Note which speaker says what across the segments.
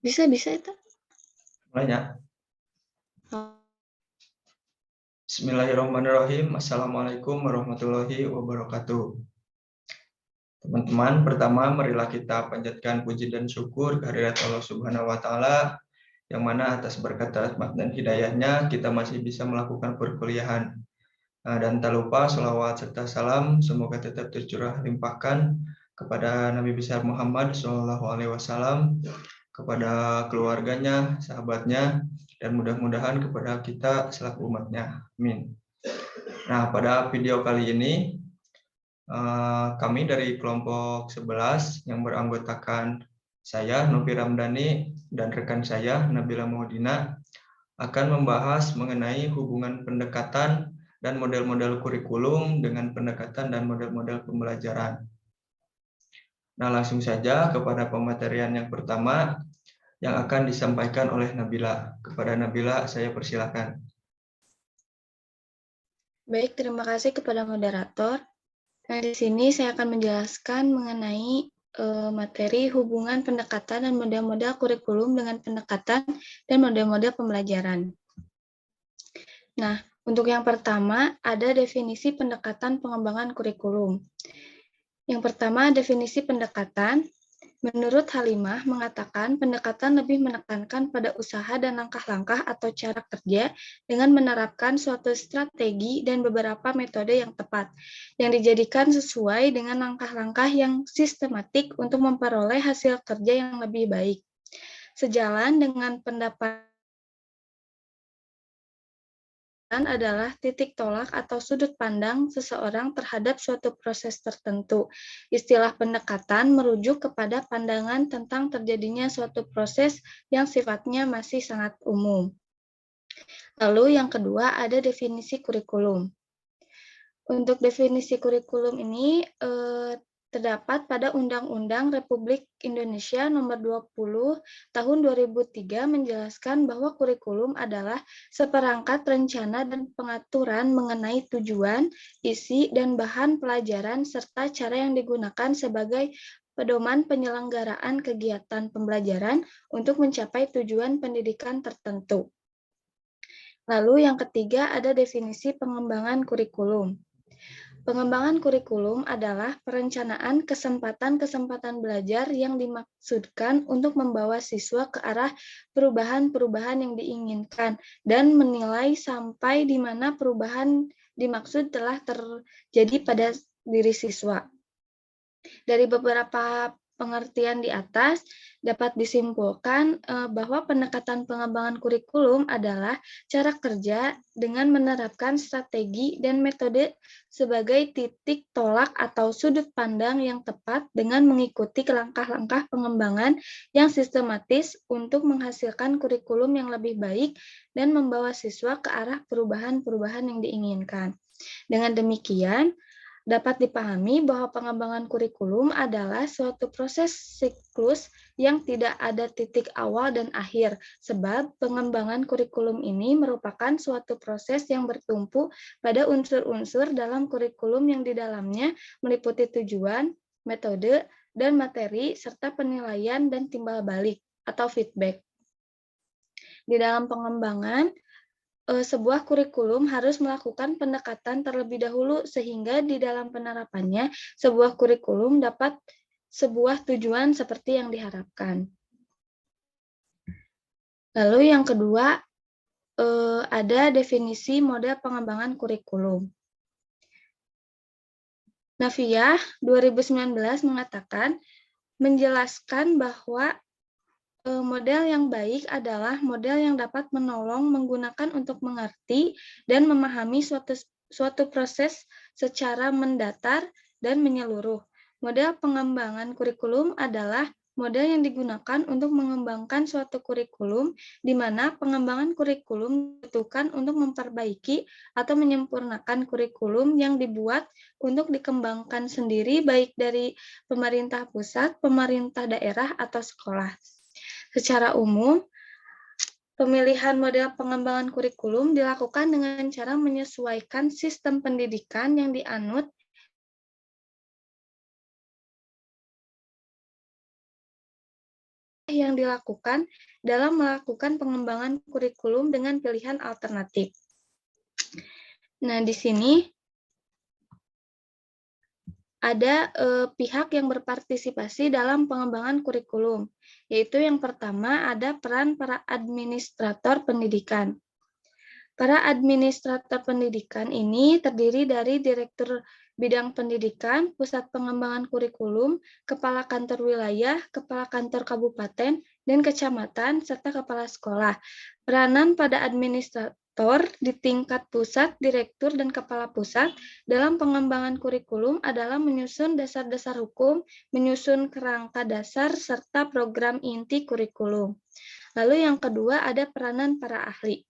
Speaker 1: Bisa itu?
Speaker 2: Mulainya.
Speaker 1: Oh.
Speaker 2: Bismillahirrahmanirrahim. Assalamualaikum warahmatullahi wabarakatuh. Teman-teman, pertama marilah kita panjatkan puji dan syukur kehadirat Allah Subhanahu wa taala yang mana atas berkat rahmat dan hidayahnya kita masih bisa melakukan perkuliahan. Dan tak lupa sholawat serta salam semoga tetap tercurah limpahkan kepada Nabi besar Muhammad SAW, kepada keluarganya, sahabatnya, dan mudah-mudahan kepada kita selaku umatnya. Amin. Nah, pada video kali ini kami dari kelompok 11 yang beranggotakan saya, Novi Ramdhani, dan rekan saya, Nabila Maudina, akan membahas mengenai hubungan pendekatan dan model-model kurikulum dengan pendekatan dan model-model pembelajaran. Nah, langsung saja kepada pematerian yang pertama yang akan disampaikan oleh Nabila. Kepada Nabila, saya persilakan.
Speaker 1: Baik, terima kasih kepada moderator. Nah, di sini saya akan menjelaskan mengenai materi hubungan pendekatan dan model-model kurikulum dengan pendekatan dan model-model pembelajaran. Nah, untuk yang pertama ada definisi pendekatan pengembangan kurikulum. Yang pertama, definisi pendekatan. Menurut Halimah mengatakan pendekatan lebih menekankan pada usaha dan langkah-langkah atau cara kerja dengan menerapkan suatu strategi dan beberapa metode yang tepat, yang dijadikan sesuai dengan langkah-langkah yang sistematik untuk memperoleh hasil kerja yang lebih baik. Sejalan dengan pendapat adalah titik tolak atau sudut pandang seseorang terhadap suatu proses tertentu. Istilah pendekatan merujuk kepada pandangan tentang terjadinya suatu proses yang sifatnya masih sangat umum. Lalu yang kedua ada definisi kurikulum. Untuk definisi kurikulum ini terdapat pada Undang-Undang Republik Indonesia Nomor 20 Tahun 2003 menjelaskan bahwa kurikulum adalah seperangkat rencana dan pengaturan mengenai tujuan, isi, dan bahan pelajaran serta cara yang digunakan sebagai pedoman penyelenggaraan kegiatan pembelajaran untuk mencapai tujuan pendidikan tertentu. Lalu yang ketiga ada definisi pengembangan kurikulum. Pengembangan kurikulum adalah perencanaan kesempatan-kesempatan belajar yang dimaksudkan untuk membawa siswa ke arah perubahan-perubahan yang diinginkan dan menilai sampai di mana perubahan dimaksud telah terjadi pada diri siswa. Dari beberapa pengertian di atas, dapat disimpulkan bahwa pendekatan pengembangan kurikulum adalah cara kerja dengan menerapkan strategi dan metode sebagai titik tolak atau sudut pandang yang tepat dengan mengikuti langkah-langkah pengembangan yang sistematis untuk menghasilkan kurikulum yang lebih baik dan membawa siswa ke arah perubahan-perubahan yang diinginkan. Dengan demikian, dapat dipahami bahwa pengembangan kurikulum adalah suatu proses siklus yang tidak ada titik awal dan akhir, sebab pengembangan kurikulum ini merupakan suatu proses yang bertumpu pada unsur-unsur dalam kurikulum yang di dalamnya meliputi tujuan, metode, dan materi, serta penilaian dan timbal balik atau feedback. Di dalam pengembangan, sebuah kurikulum harus melakukan pendekatan terlebih dahulu sehingga di dalam penerapannya sebuah kurikulum dapat sebuah tujuan seperti yang diharapkan. Lalu yang kedua, ada definisi model pengembangan kurikulum. Navia 2019 mengatakan, menjelaskan bahwa model yang baik adalah model yang dapat menolong menggunakan untuk mengerti dan memahami suatu proses secara mendatar dan menyeluruh. Model pengembangan kurikulum adalah model yang digunakan untuk mengembangkan suatu kurikulum, di mana pengembangan kurikulum dibutuhkan untuk memperbaiki atau menyempurnakan kurikulum yang dibuat untuk dikembangkan sendiri baik dari pemerintah pusat, pemerintah daerah, atau sekolah. Secara umum, pemilihan model pengembangan kurikulum dilakukan dengan cara menyesuaikan sistem pendidikan yang dianut yang dilakukan dalam melakukan pengembangan kurikulum dengan pilihan alternatif. Nah, di sini ada pihak yang berpartisipasi dalam pengembangan kurikulum, yaitu yang pertama ada peran para administrator pendidikan. Para administrator pendidikan ini terdiri dari Direktur Bidang Pendidikan, Pusat Pengembangan Kurikulum, Kepala Kantor Wilayah, Kepala Kantor Kabupaten dan Kecamatan, serta Kepala Sekolah. Peranan pada administrator di tingkat pusat, direktur, dan kepala pusat dalam pengembangan kurikulum adalah menyusun dasar-dasar hukum, menyusun kerangka dasar, serta program inti kurikulum. Lalu yang kedua ada peranan para ahli.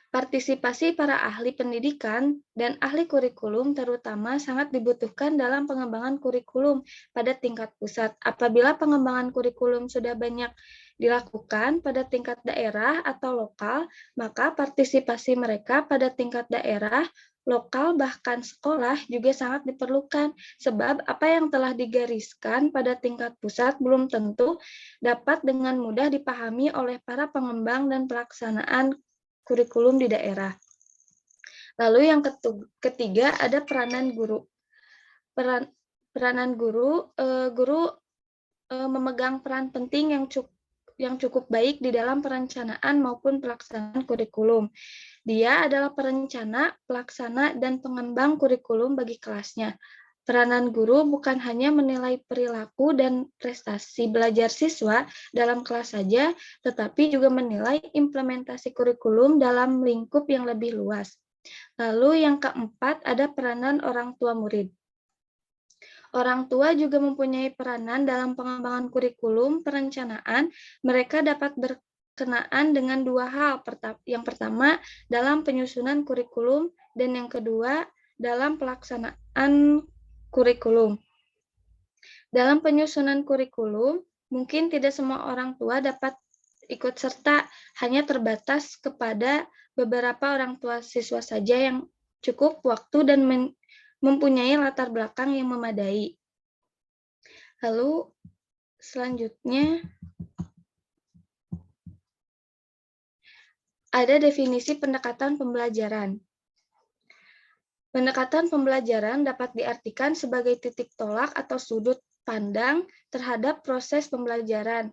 Speaker 1: Partisipasi para ahli pendidikan dan ahli kurikulum terutama sangat dibutuhkan dalam pengembangan kurikulum pada tingkat pusat. Apabila pengembangan kurikulum sudah banyak dilakukan pada tingkat daerah atau lokal, maka partisipasi mereka pada tingkat daerah, lokal, bahkan sekolah juga sangat diperlukan. Sebab apa yang telah digariskan pada tingkat pusat belum tentu dapat dengan mudah dipahami oleh para pengembang dan pelaksanaan kurikulum di daerah. Lalu yang ketiga ada peranan guru. Peranan guru, memegang peran penting yang cukup baik di dalam perencanaan maupun pelaksanaan kurikulum. Dia adalah perencana, pelaksana, dan pengembang kurikulum bagi kelasnya. Peranan guru bukan hanya menilai perilaku dan prestasi belajar siswa dalam kelas saja, tetapi juga menilai implementasi kurikulum dalam lingkup yang lebih luas. Lalu yang keempat ada peranan orang tua murid. Orang tua juga mempunyai peranan dalam pengembangan kurikulum perencanaan. Mereka dapat berkenaan dengan dua hal. Yang pertama, dalam penyusunan kurikulum, dan yang kedua, dalam pelaksanaan kurikulum. Dalam penyusunan kurikulum, mungkin tidak semua orang tua dapat ikut serta, hanya terbatas kepada beberapa orang tua siswa saja yang cukup waktu dan mempunyai latar belakang yang memadai. Lalu selanjutnya ada definisi pendekatan pembelajaran. Pendekatan pembelajaran dapat diartikan sebagai titik tolak atau sudut pandang terhadap proses pembelajaran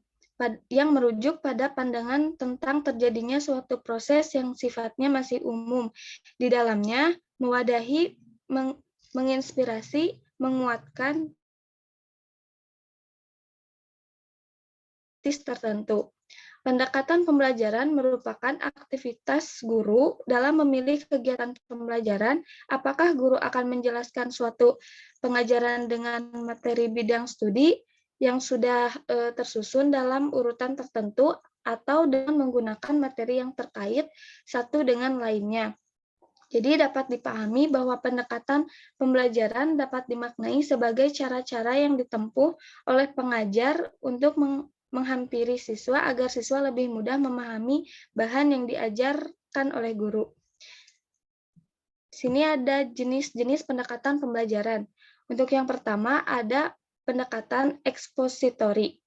Speaker 1: yang merujuk pada pandangan tentang terjadinya suatu proses yang sifatnya masih umum. Di dalamnya mewadahi, menginspirasi, menguatkan tertentu. Pendekatan pembelajaran merupakan aktivitas guru dalam memilih kegiatan pembelajaran. Apakah guru akan menjelaskan suatu pengajaran dengan materi bidang studi yang sudah tersusun dalam urutan tertentu atau dengan menggunakan materi yang terkait satu dengan lainnya. Jadi dapat dipahami bahwa pendekatan pembelajaran dapat dimaknai sebagai cara-cara yang ditempuh oleh pengajar untuk menghampiri siswa agar siswa lebih mudah memahami bahan yang diajarkan oleh guru. Di sini ada jenis-jenis pendekatan pembelajaran. Untuk yang pertama ada pendekatan ekspositori.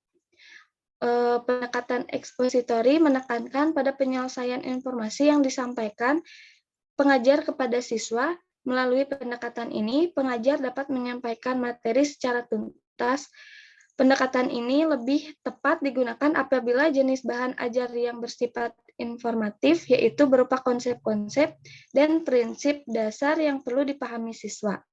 Speaker 1: Pendekatan ekspositori menekankan pada penyelesaian informasi yang disampaikan pengajar kepada siswa. Melalui pendekatan ini, pengajar dapat menyampaikan materi secara tuntas. Pendekatan ini lebih tepat digunakan apabila jenis bahan ajar yang bersifat informatif, yaitu berupa konsep-konsep dan prinsip dasar yang perlu dipahami siswa.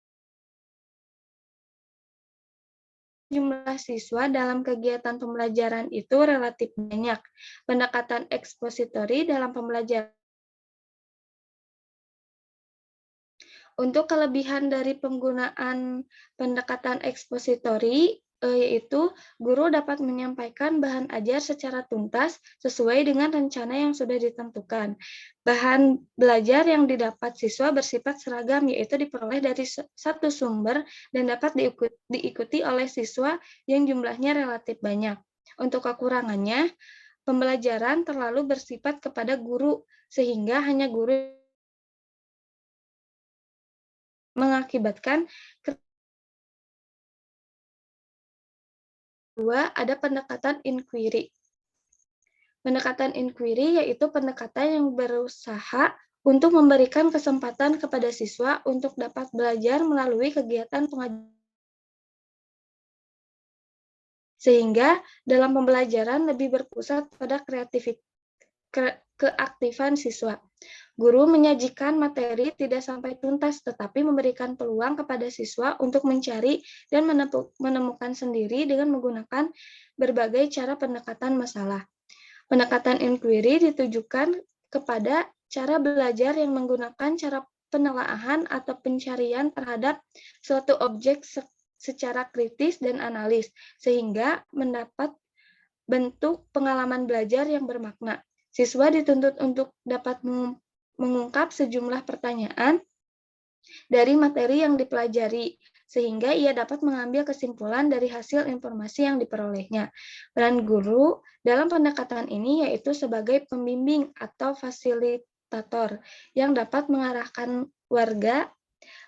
Speaker 1: Jumlah siswa dalam kegiatan pembelajaran itu relatif banyak. Pendekatan ekspositori dalam pembelajaran. Untuk kelebihan dari penggunaan pendekatan ekspositori, yaitu guru dapat menyampaikan bahan ajar secara tuntas sesuai dengan rencana yang sudah ditentukan. Bahan belajar yang didapat siswa bersifat seragam, yaitu diperoleh dari satu sumber dan dapat diikuti oleh siswa yang jumlahnya relatif banyak. Untuk kekurangannya, pembelajaran terlalu bersifat kepada guru, sehingga hanya guru mengakibatkan Kedua, ada pendekatan inquiry. Pendekatan inquiry yaitu pendekatan yang berusaha untuk memberikan kesempatan kepada siswa untuk dapat belajar melalui kegiatan pengajaran, sehingga dalam pembelajaran lebih berpusat pada keaktifan siswa. Guru menyajikan materi tidak sampai tuntas, tetapi memberikan peluang kepada siswa untuk mencari dan menemukan sendiri dengan menggunakan berbagai cara pendekatan masalah. Pendekatan inquiry ditujukan kepada cara belajar yang menggunakan cara penelaahan atau pencarian terhadap suatu objek secara kritis dan analis, sehingga mendapat bentuk pengalaman belajar yang bermakna. Siswa dituntut untuk dapat mengungkap sejumlah pertanyaan dari materi yang dipelajari, sehingga ia dapat mengambil kesimpulan dari hasil informasi yang diperolehnya. Peran guru dalam pendekatan ini yaitu sebagai pembimbing atau fasilitator yang dapat mengarahkan warga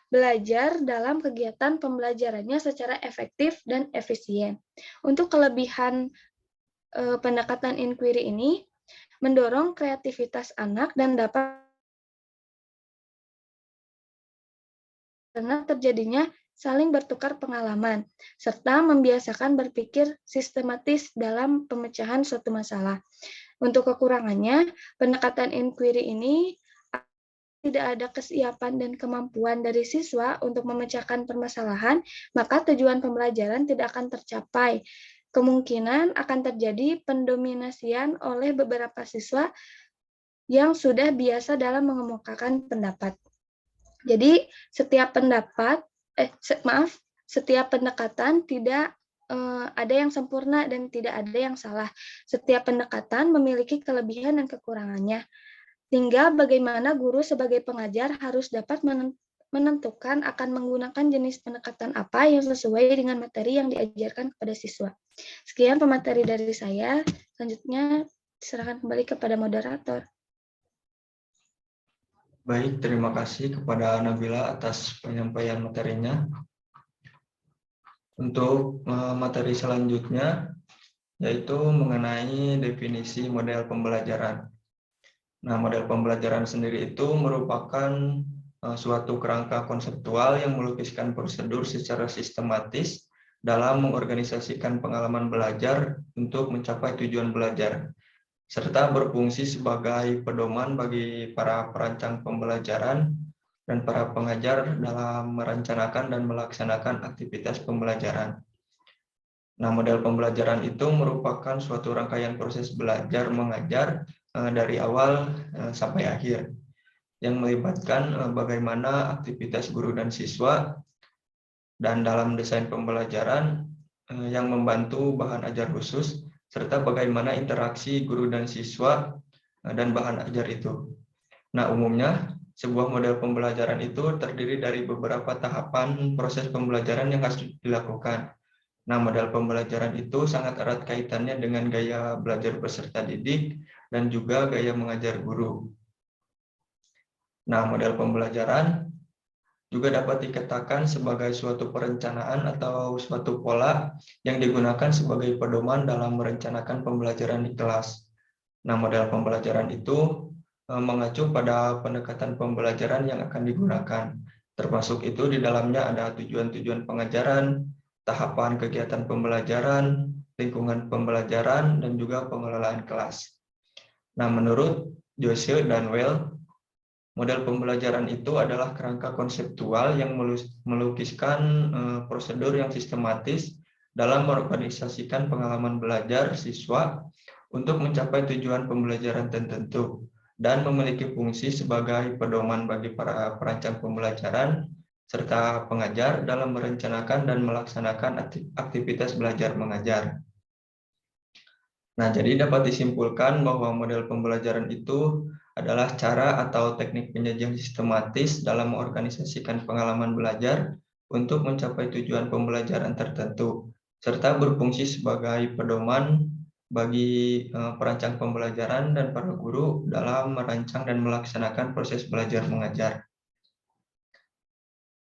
Speaker 1: belajar dalam kegiatan pembelajarannya secara efektif dan efisien. Untuk kelebihan pendekatan inquiry ini, mendorong kreativitas anak dan dapat karena terjadinya saling bertukar pengalaman, serta membiasakan berpikir sistematis dalam pemecahan suatu masalah. Untuk kekurangannya, pendekatan inquiry ini tidak ada kesiapan dan kemampuan dari siswa untuk memecahkan permasalahan, maka tujuan pembelajaran tidak akan tercapai. Kemungkinan akan terjadi pendominasian oleh beberapa siswa yang sudah biasa dalam mengemukakan pendapat. Jadi setiap setiap pendekatan tidak ada yang sempurna dan tidak ada yang salah. Setiap pendekatan memiliki kelebihan dan kekurangannya. Tinggal bagaimana guru sebagai pengajar harus dapat menentukan akan menggunakan jenis pendekatan apa yang sesuai dengan materi yang diajarkan kepada siswa. Sekian pemateri dari saya. Selanjutnya diserahkan kembali kepada moderator.
Speaker 2: Baik, terima kasih kepada Nabila atas penyampaian materinya. Untuk materi selanjutnya, yaitu mengenai definisi model pembelajaran. Nah, model pembelajaran sendiri itu merupakan suatu kerangka konseptual yang melukiskan prosedur secara sistematis dalam mengorganisasikan pengalaman belajar untuk mencapai tujuan belajar, serta berfungsi sebagai pedoman bagi para perancang pembelajaran dan para pengajar dalam merencanakan dan melaksanakan aktivitas pembelajaran. Nah, model pembelajaran itu merupakan suatu rangkaian proses belajar mengajar dari awal sampai akhir, yang melibatkan bagaimana aktivitas guru dan siswa, dan dalam desain pembelajaran yang membantu bahan ajar khusus, serta bagaimana interaksi guru dan siswa dan bahan ajar itu. Nah, umumnya sebuah model pembelajaran itu terdiri dari beberapa tahapan proses pembelajaran yang harus dilakukan. Nah, model pembelajaran itu sangat erat kaitannya dengan gaya belajar peserta didik dan juga gaya mengajar guru. Nah, model pembelajaran juga dapat dikatakan sebagai suatu perencanaan atau suatu pola yang digunakan sebagai pedoman dalam merencanakan pembelajaran di kelas. Nah, model pembelajaran itu mengacu pada pendekatan pembelajaran yang akan digunakan. Termasuk itu di dalamnya ada tujuan-tujuan pengajaran, tahapan kegiatan pembelajaran, lingkungan pembelajaran, dan juga pengelolaan kelas. Nah, menurut Jose dan Well, model pembelajaran itu adalah kerangka konseptual yang melukiskan prosedur yang sistematis dalam mengorganisasikan pengalaman belajar siswa untuk mencapai tujuan pembelajaran tertentu dan memiliki fungsi sebagai pedoman bagi para perancang pembelajaran serta pengajar dalam merencanakan dan melaksanakan aktivitas belajar mengajar. Nah, jadi dapat disimpulkan bahwa model pembelajaran itu adalah cara atau teknik penyajian sistematis dalam mengorganisasikan pengalaman belajar untuk mencapai tujuan pembelajaran tertentu, serta berfungsi sebagai pedoman bagi perancang pembelajaran dan para guru dalam merancang dan melaksanakan proses belajar mengajar.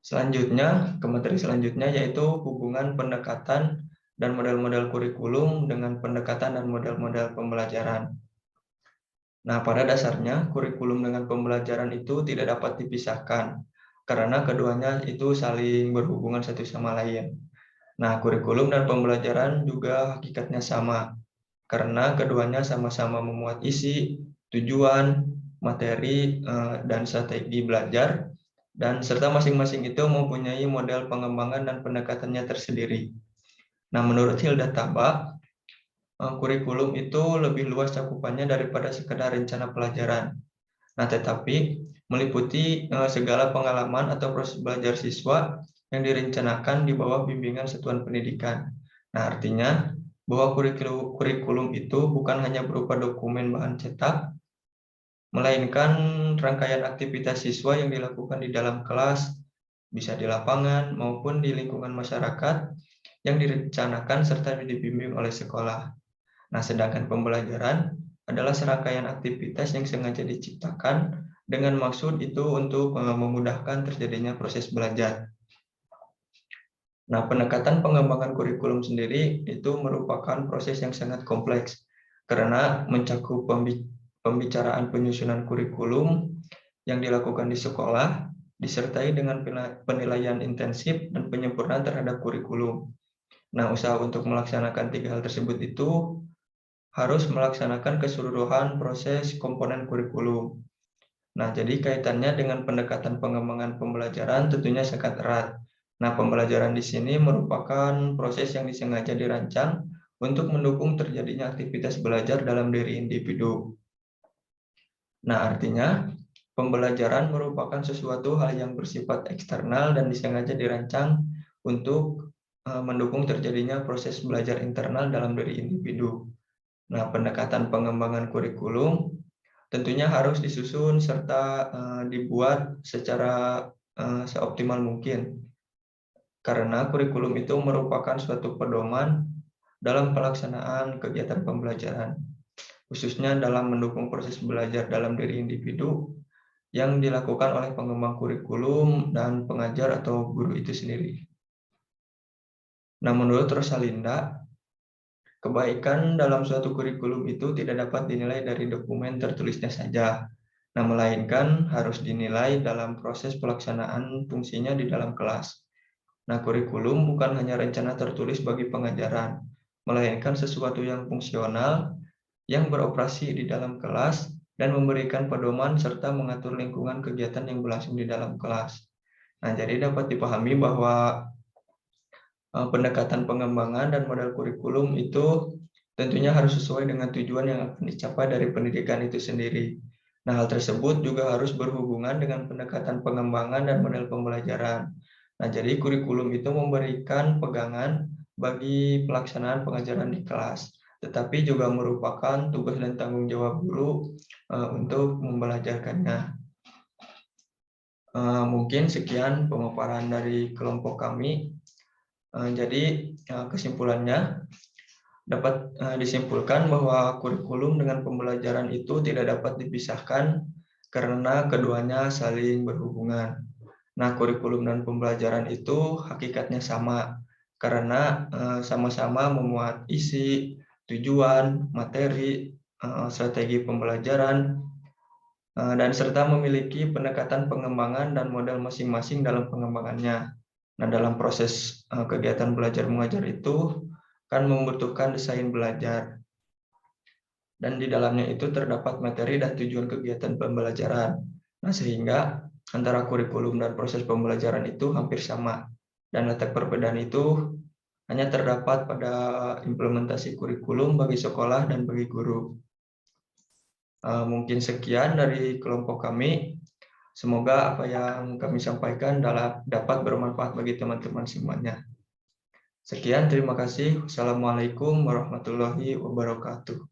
Speaker 2: Selanjutnya, ke materi selanjutnya yaitu hubungan pendekatan dan model-model kurikulum dengan pendekatan dan model-model pembelajaran. Nah, pada dasarnya kurikulum dengan pembelajaran itu tidak dapat dipisahkan karena keduanya itu saling berhubungan satu sama lain. Nah, kurikulum dan pembelajaran juga hakikatnya sama karena keduanya sama-sama memuat isi, tujuan, materi, dan strategi belajar, dan serta masing-masing itu mempunyai model pengembangan dan pendekatannya tersendiri. Nah, menurut Hilda Taba, kurikulum itu lebih luas cakupannya daripada sekedar rencana pelajaran. Nah, tetapi meliputi segala pengalaman atau proses belajar siswa yang direncanakan di bawah bimbingan satuan pendidikan. Nah, artinya bahwa kurikulum itu bukan hanya berupa dokumen bahan cetak, melainkan rangkaian aktivitas siswa yang dilakukan di dalam kelas, bisa di lapangan maupun di lingkungan masyarakat yang direncanakan serta dibimbing oleh sekolah. Nah, sedangkan pembelajaran adalah serangkaian aktivitas yang sengaja diciptakan dengan maksud itu untuk memudahkan terjadinya proses belajar. Nah, pendekatan pengembangan kurikulum sendiri itu merupakan proses yang sangat kompleks karena mencakup pembicaraan penyusunan kurikulum yang dilakukan di sekolah, disertai dengan penilaian intensif dan penyempurnaan terhadap kurikulum. Nah, usaha untuk melaksanakan tiga hal tersebut itu harus melaksanakan keseluruhan proses komponen kurikulum. Nah, jadi kaitannya dengan pendekatan pengembangan pembelajaran tentunya sangat erat. Nah, pembelajaran di sini merupakan proses yang disengaja dirancang untuk mendukung terjadinya aktivitas belajar dalam diri individu. Nah, artinya pembelajaran merupakan sesuatu hal yang bersifat eksternal dan disengaja dirancang untuk mendukung terjadinya proses belajar internal dalam diri individu. Nah, pendekatan pengembangan kurikulum tentunya harus disusun serta dibuat secara seoptimal mungkin. Karena kurikulum itu merupakan suatu pedoman dalam pelaksanaan kegiatan pembelajaran, khususnya dalam mendukung proses belajar dalam diri individu yang dilakukan oleh pengembang kurikulum dan pengajar atau guru itu sendiri. Nah, menurut Rosalinda, kebaikan dalam suatu kurikulum itu tidak dapat dinilai dari dokumen tertulisnya saja, nah melainkan harus dinilai dalam proses pelaksanaan fungsinya di dalam kelas. Nah, kurikulum bukan hanya rencana tertulis bagi pengajaran, melainkan sesuatu yang fungsional, yang beroperasi di dalam kelas, dan memberikan pedoman serta mengatur lingkungan kegiatan yang berlangsung di dalam kelas. Nah, jadi dapat dipahami bahwa pendekatan pengembangan dan model kurikulum itu tentunya harus sesuai dengan tujuan yang akan dicapai dari pendidikan itu sendiri. Nah, hal tersebut juga harus berhubungan dengan pendekatan pengembangan dan model pembelajaran. Nah, jadi kurikulum itu memberikan pegangan bagi pelaksanaan pengajaran di kelas, tetapi juga merupakan tugas dan tanggung jawab guru untuk membelajarkannya. Mungkin sekian pemaparan dari kelompok kami. Jadi kesimpulannya dapat disimpulkan bahwa kurikulum dengan pembelajaran itu tidak dapat dipisahkan karena keduanya saling berhubungan. Nah, kurikulum dan pembelajaran itu hakikatnya sama karena sama-sama memuat isi, tujuan, materi, strategi pembelajaran, dan serta memiliki pendekatan pengembangan dan model masing-masing dalam pengembangannya. Nah, dalam proses kegiatan belajar mengajar itu kan membutuhkan desain belajar. Dan di dalamnya itu terdapat materi dan tujuan kegiatan pembelajaran. Nah, sehingga antara kurikulum dan proses pembelajaran itu hampir sama. Dan letak perbedaan itu hanya terdapat pada implementasi kurikulum bagi sekolah dan bagi guru. Mungkin sekian dari kelompok kami. Semoga apa yang kami sampaikan dapat bermanfaat bagi teman-teman semuanya. Sekian, terima kasih. Wassalamualaikum warahmatullahi wabarakatuh.